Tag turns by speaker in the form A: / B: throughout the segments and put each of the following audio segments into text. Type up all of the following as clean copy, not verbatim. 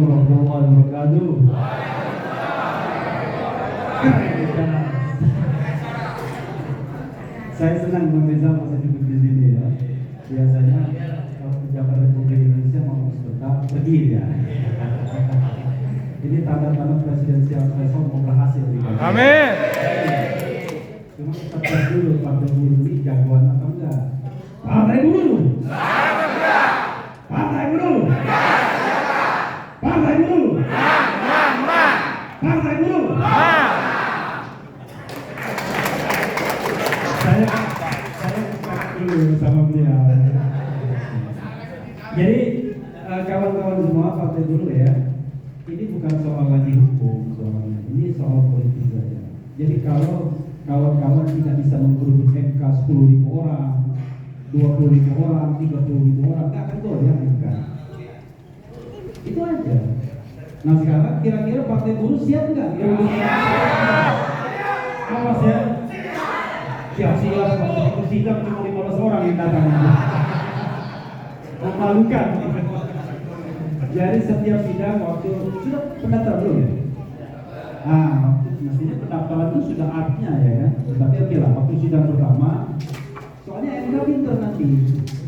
A: Warahmatullahi wabarakatuh. Saya senang pemirsa masih duduk di sini ya. Biasanya kalau pejabat Republik Indonesia mau sebentar berdiri ya. Ini tanda-tanda presidensial threshold mau berhasil.
B: Amin.
A: Cuma kita cek dulu partai buruh ini jagoan atau enggak. Partai buruh. Partai buruh. Partai buruh. Partai buruh. Saya dulu sama beliau. Jadi kawan-kawan semua partai buruh ya. Ini bukan soal lagi hukum soalnya. Ini soal politik saja. Jadi kalau kawan-kawan tidak bisa menggeruduk MK 10.000 orang, 20.000 orang, 30.000 orang, nggak akan goyang MK. Itu aja. Nah sekarang kira-kira partai buruh siap nggak? Awas ya. Siap-siap. Waktu sidang cuma 15 orang yang datang. Memalukan. Jadi setiap sidang waktu sudah pendaftaran belum ya? Mestinya pendaftaran itu sudah artnya ya kan. Tapi oke lah, waktu sidang pertama, soalnya MK pinter nanti.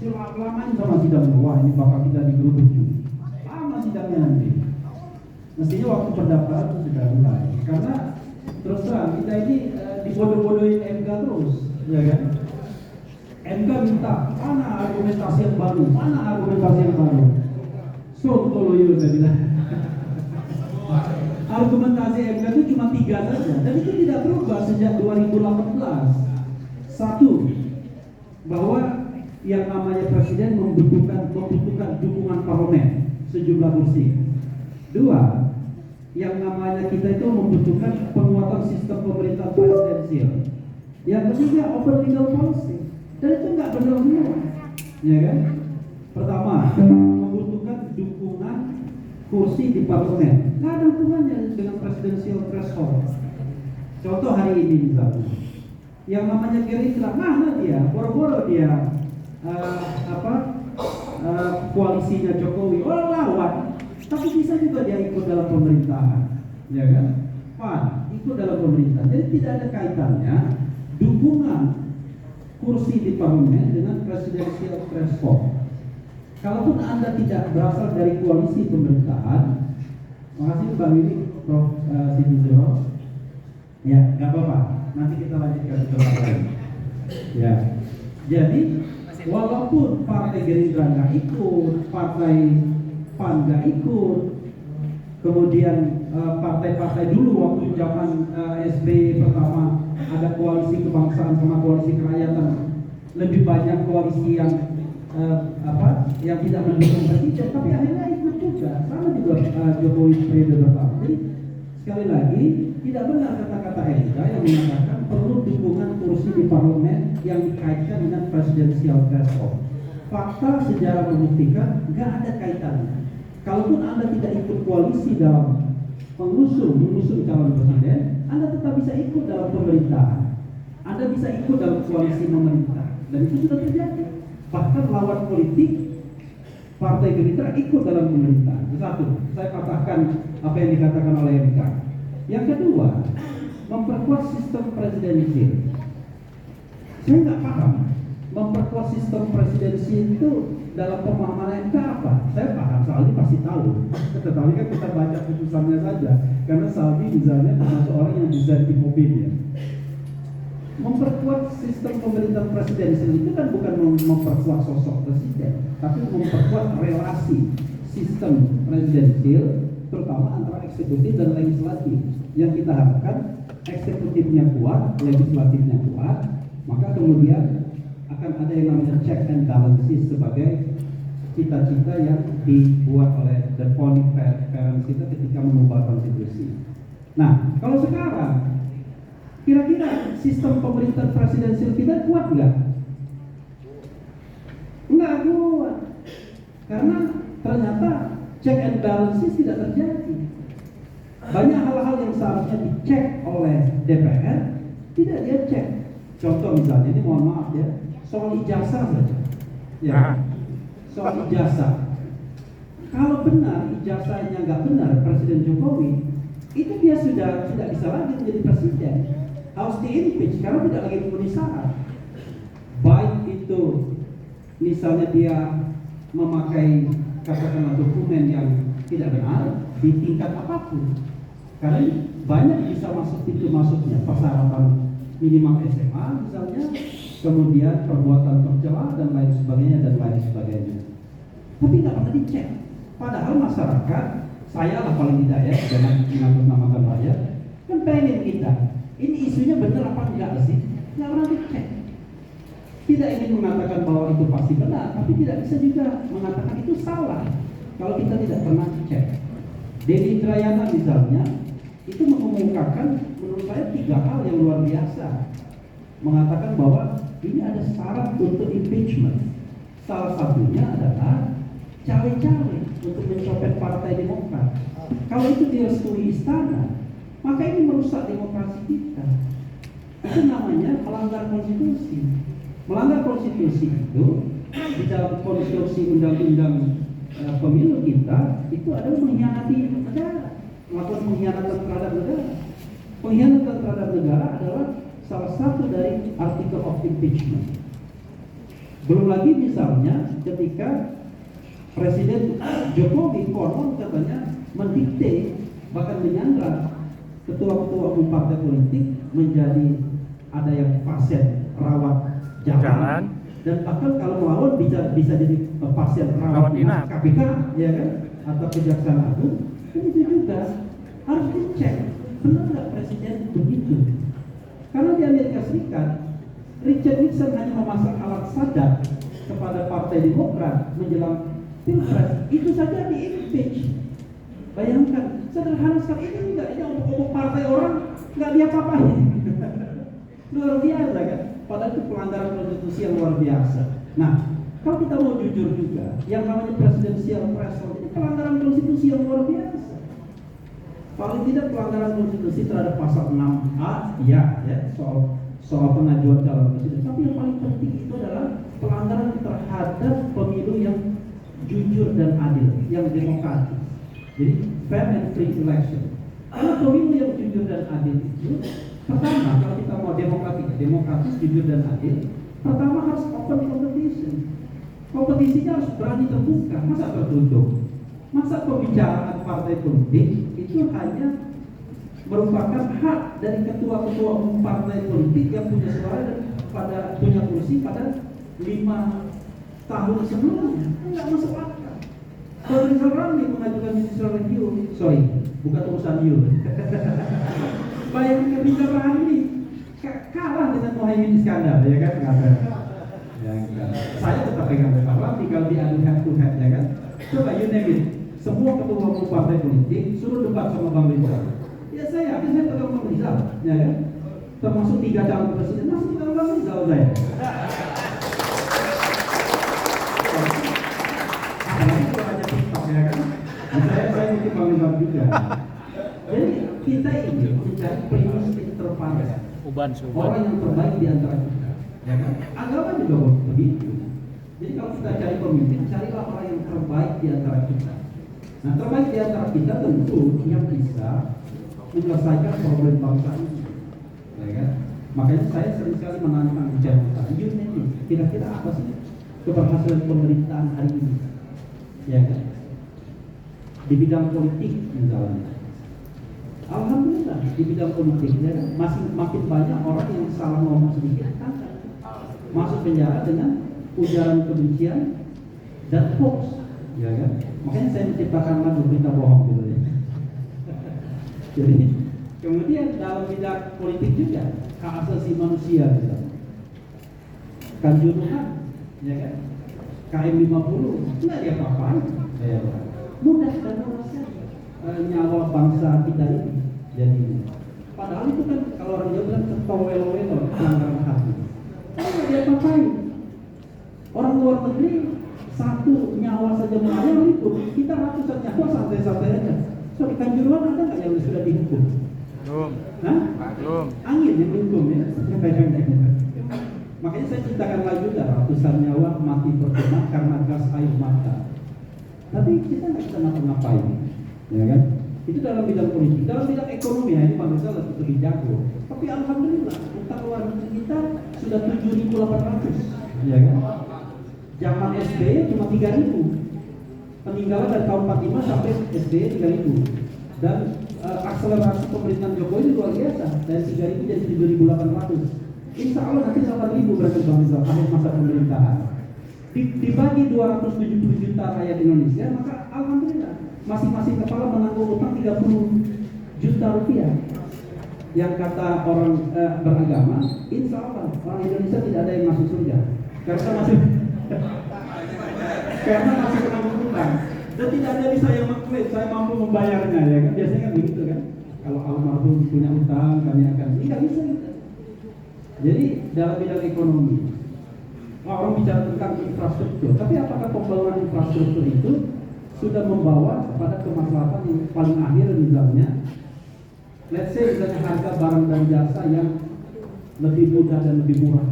A: Lama-lamain sama sidang wah ini bakal kita digeruduk. Lama sidangnya nanti. Mestinya waktu pendaftaran itu sudah mulai. Karena terus terang kita ini dibodoh-bodohin MK terus, ya kan? MK minta mana argumentasi yang baru, mana argumentasi yang baru. Sontoloyo saya bilang. Argumentasi MK itu cuma 3 saja, dan itu tidak berubah sejak 2018. Satu, bahwa yang namanya presiden membutuhkan dukungan parlemen sejumlah kursi. Dua, yang namanya kita itu membutuhkan penguatan sistem pemerintahan presidensial. Yang ketiga, open legal policy, dan itu nggak benar semua, ya kan? Pertama, membutuhkan dukungan kursi di parlemen. Nggak ada hubungannya dengan presidensial threshold. Contoh hari ini misalnya, yang namanya Gerindra, mana dia? Boro-boro dia koalisinya Jokowi, lawan, tapi bisa juga dia ikut dalam pemerintahan, ya kan? PAN ikut dalam pemerintahan. Jadi tidak ada kaitannya dukungan kursi di parlemen dengan presidensial threshold. Kalaupun Anda tidak berasal dari koalisi pemerintahan, makasih Bang Willy, Prof. Siti Zuro. Ya, nggak apa-apa. Nanti kita lanjutkan setelah lain. Ya, jadi walaupun partai Gerindra nggak ikut, partai PAN nggak ikut, kemudian partai-partai dulu waktu zaman SBY pertama ada koalisi kebangsaan sama koalisi kerakyatan, lebih banyak koalisi yang yang tidak mendukung presiden, tapi akhirnya ikut juga, sama juga Jokowi periode pertama. Jadi sekali lagi tidak benar kata-kata MK yang mengatakan perlu dukungan kursi di parlemen yang dikaitkan dengan presidensial threshold. Fakta sejarah membuktikan nggak ada kaitannya. Kalaupun Anda tidak ikut koalisi dalam mengusung calon presiden, Anda tetap bisa ikut dalam pemerintahan. Anda bisa ikut dalam koalisi pemerintah, dan itu sudah terjadi. Bahkan lawan politik partai Gerindra ikut dalam pemerintahan. Itu satu, saya katakan apa yang dikatakan oleh MK. Yang kedua, memperkuat sistem presidensial. Saya nggak paham memperkuat sistem presidensial itu dalam pemahaman MK apa? Saya paham, Saldi pasti tahu. Tetapi kan kita baca putusannya saja, karena Saldi misalnya termasuk orang yang desain di mobilnya. Memperkuat sistem pemerintahan presidensial itu kan bukan memperkuat sosok presiden, tapi memperkuat relasi sistem presidensial, terutama antara eksekutif dan legislatif. Yang kita harapkan eksekutifnya kuat, legislatifnya kuat, maka kemudian akan ada yang namanya check and balances sebagai cita-cita yang dibuat oleh the founding parents kita ketika mengubah konstitusi. Nah, kalau sekarang kira-kira sistem pemerintahan presidensial kita kuat nggak? Nggak kuat, karena ternyata check and balances tidak terjadi. Banyak hal-hal yang seharusnya dicek oleh DPR tidak dia cek. Contoh misalnya, ini mohon maaf ya, soal ijazah saja. Ya, soal ijazah. Kalau benar ijazahnya nggak benar Presiden Jokowi, itu dia sudah tidak bisa lagi menjadi presiden, harus di-impeach karena tidak lagi memenuhi syarat. Baik itu misalnya dia memakai katakanlah dokumen yang tidak benar di tingkat apapun, karena banyak bisa masuk pintu masuknya, persyaratan minimal SMA misalnya, kemudian perbuatan tercela dan lain sebagainya. Tapi nggak pernah dicek. Padahal masyarakat, saya lah paling tidak ya, jangan mengatasnamakan rakyat, kan pengen kita, ini isunya benar apa enggak sih? Nggak pernah dicek. Tidak ingin mengatakan bahwa itu pasti benar, tapi tidak bisa juga mengatakan itu salah kalau kita tidak pernah cek. Denny Indrayana misalnya, itu mengemukakan menurut saya 3 hal yang luar biasa. Mengatakan bahwa ini ada syarat untuk impeachment. Salah satunya adalah cawe-cawe untuk mencopet Partai Demokrat. Kalau itu direstui istana, maka ini merusak demokrasi kita. Itu namanya melanggar konstitusi. Melanggar konstitusi itu di dalam konstruksi undang-undang pemilu kita itu adalah mengkhianati negara, melakukan pengkhianatan terhadap negara. Pengkhianatan terhadap negara adalah salah satu dari artikel of impeachment. Belum lagi misalnya ketika Presiden Jokowi konon katanya mendikte bahkan menyandra ketua-ketua umum partai politik menjadi ada yang pasien rawat jalan. Dan bahkan kalau melawan bisa jadi pasien rawat inap KPK ya kan, atau Kejaksaan Agung. Itu juga harus dicek benar nggak presiden begitu. Karena di Amerika Serikat Richard Nixon hanya memasang alat sadap kepada Partai Demokrat menjelang Pilpres, itu saja di-impeach. Bayangkan, sederhana sekali ini enggak, ini omong partai orang nggak diapa-apain. Luar biasa kan? Padahal itu pelanggaran konstitusi yang luar biasa. Nah, kalau kita mau jujur juga, yang namanya presidensial threshold itu pelanggaran konstitusi yang luar biasa. Paling tidak pelanggaran konstitusi terhadap pasal 6A, ya, soal pengajuan calon presiden. Tapi yang paling penting itu adalah pelanggaran terhadap pemilu yang jujur dan adil, yang demokratis. Jadi fair and free election. Karena pemilu yang jujur dan adil itu, pertama kalau kita mau demokratis, jujur dan adil, pertama harus open competition. Kompetisinya harus berani terbuka, masa tertutup? Masa pembicaraan partai politik itu hanya merupakan hak dari ketua-ketua umum partai politik yang punya suara dan punya kursi pada 5 tahun sebelumnya, enggak masuk akal. Kalau Rizal Ramli mengajukan judicial review, bukan urusan you. Bayangkan Rizal Ramli kalah dengan Muhaimin Iskandar, ya kan? Saya tetap pegang Rizal Ramli kalau diadu head to head, ya kan? Coba you name it, semua ketua umum partai politik suruh debat sama Bang Rizal. Ya saya yakin saya pegang Bang Rizal, ya kan? Termasuk 3 calon presiden masih pegang Bang Rizal saya. Saya mungkin bangun juga. Jadi kita ini mencari primus inter pares, orang yang terbaik di antara kita. Ya kan? Agama juga begitu. Jadi kalau kita cari pemimpin, carilah orang yang terbaik di antara kita. Nah, terbaik di antara kita tentu yang bisa menyelesaikan problem bangsa ini. Ya kan? Makanya saya sering sekali menantang Jakarta. Kira-kira apa sih keberhasilan pemerintahan hari ini? Ya kan? Di bidang politik misalnya, alhamdulillah di bidang politik ya, masih makin banyak orang yang salah ngomong sedikit masuk penjara dengan ujaran kebencian dan hoax, ya kan? Makanya saya menciptakan lagu berita bohong gitu ya. Jadi kemudian dalam bidang politik juga hak asasi manusia misalnya, Kanjuruhan, ya kan? KM 50 nggak dia apa-apain, ya kan? Mudah dan murah saja nyawa bangsa kita ini. Jadi padahal itu kan kalau orang Jawa bilang ketowel-wel pelanggaran hati. Nggak dia apa-apain. Orang luar negeri 1 nyawa saja melayang ribut, kita ratusan nyawa santai-santai aja. So di Kanjuruhan ada nggak yang sudah dihukum?
B: Belum.
A: Hah?
B: Belum.
A: Angin yang dihukum ya. Makanya saya ciptakan lagu juga, ratusan nyawa mati percuma karena gas air mata. tapi kita nggak bisa ngapa-ngapain, ya kan? Itu dalam bidang politik. Dalam bidang ekonomi, ini Pak Rizal lebih jago. Tapi alhamdulillah, utang luar negeri kita sudah 7.800, ya kan? Zaman SBY cuma 3.000. Peninggalan dari tahun 45 sampai SBY 3.000. Dan akselerasi pemerintahan Jokowi luar biasa, dari 3.000 jadi 7.800. Insya Allah nanti 8.000 berarti Bang Rizal akhir masa pemerintahan. Dibagi 270 juta rakyat Indonesia, maka alhamdulillah masing-masing kepala menanggung utang 30 juta rupiah. Yang kata orang beragama, insya Allah orang Indonesia tidak ada yang masuk surga karena masih menanggung utang. Dan tidak ada bisa yang mengklaim saya mampu membayarnya, ya kan? Biasanya kan begitu kan? Kalau almarhum punya utang, kami akan ini nggak bisa gitu. Jadi dalam bidang ekonomi, orang bicara tentang infrastruktur, tapi apakah pembangunan infrastruktur itu sudah membawa kepada kemaslahatan yang paling akhir, misalnya let's say misalnya harga barang dan jasa yang lebih mudah dan lebih murah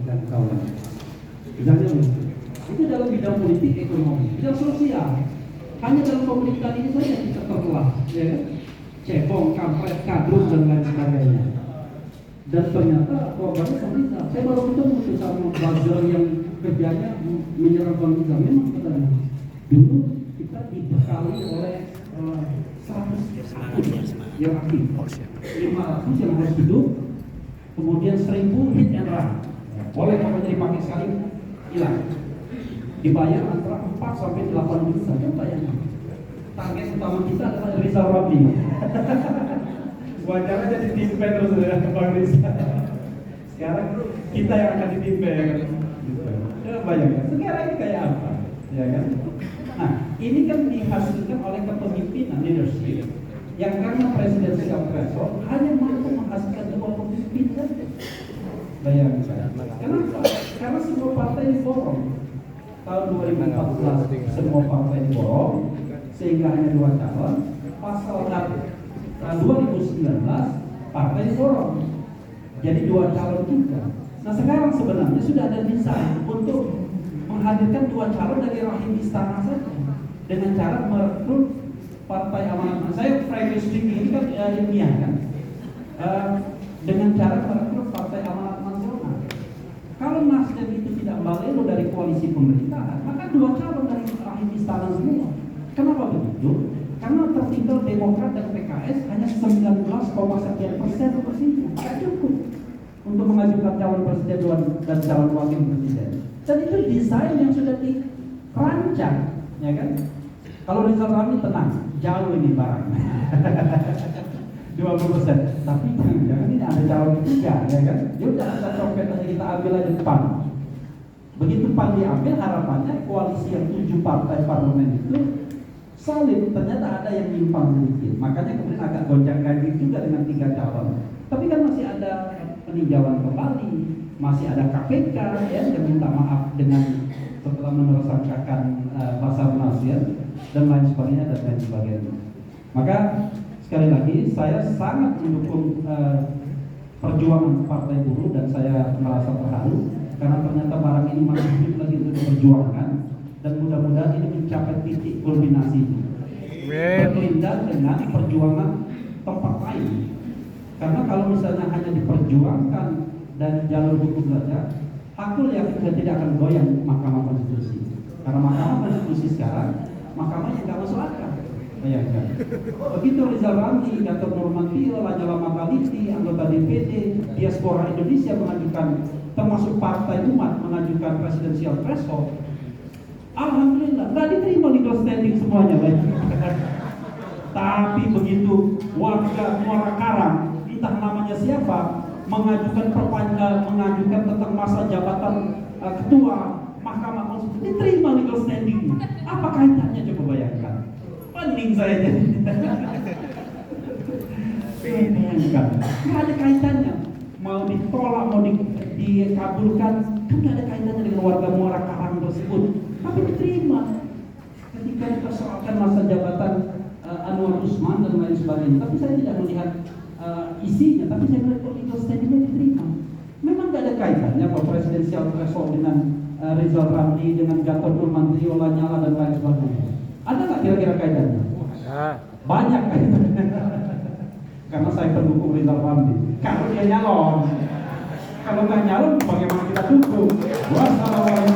A: dan kawan. Misalnya itu dalam bidang politik ekonomi, bidang sosial. Hanya dalam pemerintahan ini saja kita terbelah, ya kan? Cebong, kampret, kadrun dan lain sebagainya. Dan ternyata korbannya pemerintah. Saya baru ketemu sama buzzer yang kerjanya menyerang pemerintah. Memang katanya dulu kita dibekali oleh 100 yang aktif, 500 yang harus hidup, kemudian 1.000 hit and run. Boleh pokoknya dipakai sekali hilang. Dibayar antara 4 sampai 8 juta. Coba bayangkan. Target utama kita adalah Rizal Ramli. Wajarnya jadi timpe terus ya Bang Rizal. Sekarang kita yang akan ditimpe, ya kan? Coba bayangkan. Sekarang ini kayak apa? Ya kan? Nah, ini kan dihasilkan oleh kepemimpinan leadership yang karena presidensial threshold hanya mampu menghasilkan 2 pemimpin saja. Bayangkan. Kenapa? Karena semua partai diborong. Tahun 2014 semua partai diborong sehingga hanya 2 calon. Pasal 2019 partai diborong jadi 2 calon juga. Nah sekarang sebenarnya sudah ada desain untuk menghadirkan 2 calon dari rahim istana saja dengan cara merekrut partai amanat. Saya frankly speaking ini kan ilmiah kan, dengan cara merekrut partai amanat nasional. Kalau Nasdem itu tidak balelo dari koalisi pemerintahan, maka 2 calon dari rahim istana semua. Kenapa begitu? Karena tertinggal Demokrat dan PKS hanya 19,sekian% kursinya, tidak cukup untuk mengajukan calon presiden dan calon wakil presiden. Dan itu desain yang sudah dirancang, ya kan? Kalau Rizal Ramli tenang, jauh ini barang 20%. Tapi jangan ini ada calon ketiga, ya kan? Yaudah kita trompet aja, kita ambil aja PAN. Begitu PAN diambil, harapannya koalisi yang 7 partai parlemen itu solid. Ternyata ada yang nyimpang sedikit, makanya kemudian agak gonjang-ganjing juga dengan 3 calon. Tapi kan masih ada peninjauan kembali, masih ada KPK ya, yang minta maaf dengan setelah menersangkakan Basarnas ya, dan lain sebagainya. Maka sekali lagi saya sangat mendukung perjuangan Partai Buruh dan saya merasa terharu karena ternyata barang ini masih hidup lagi untuk diperjuangkan. Dan mudah-mudahan ini mencapai titik kulminasi berkelindan dengan perjuangan tempat lain. Karena kalau misalnya hanya diperjuangkan dari jalur hukum saja, aku yakin tidak akan goyang Mahkamah Konstitusi. Karena Mahkamah Konstitusi sekarang mahkamahnya nggak masuk akal. Bayangkan. Begitu Rizal Ramli, Gatot Nurmantio, Lanyala Mataliti, anggota DPD, diaspora Indonesia mengajukan, termasuk Partai Umat mengajukan presidensial threshold. Alhamdulillah, nggak diterima legal standing semuanya, baik. Tapi begitu warga Muara Karang, entah namanya siapa, mengajukan mengajukan tentang masa jabatan ketua Mahkamah Konstitusi, diterima legal standing. Apa kaitannya coba bayangkan? Pening saya jadi. Bayangkan, nggak ada kaitannya. Mau ditolak, mau dikabulkan, kan nggak ada kaitannya dengan warga Muara Karang tersebut. Tapi diterima ketika dipersoalkan masa jabatan Anwar Usman dan lain sebagainya. Tapi saya tidak melihat isinya, tapi saya melihat legal standingnya diterima. Memang tidak ada kaitannya Pak presidensial threshold dengan Rizal Ramli, dengan Gatot Nurmantio, Lanyala dan lain sebagainya. Ada nggak kira-kira kaitannya?
B: Ada.
A: Banyak kaitannya. Karena saya pendukung Rizal Ramli. Kalau dia nyalon, kalau nggak nyalon, bagaimana kita dukung? Wassalamualaikum.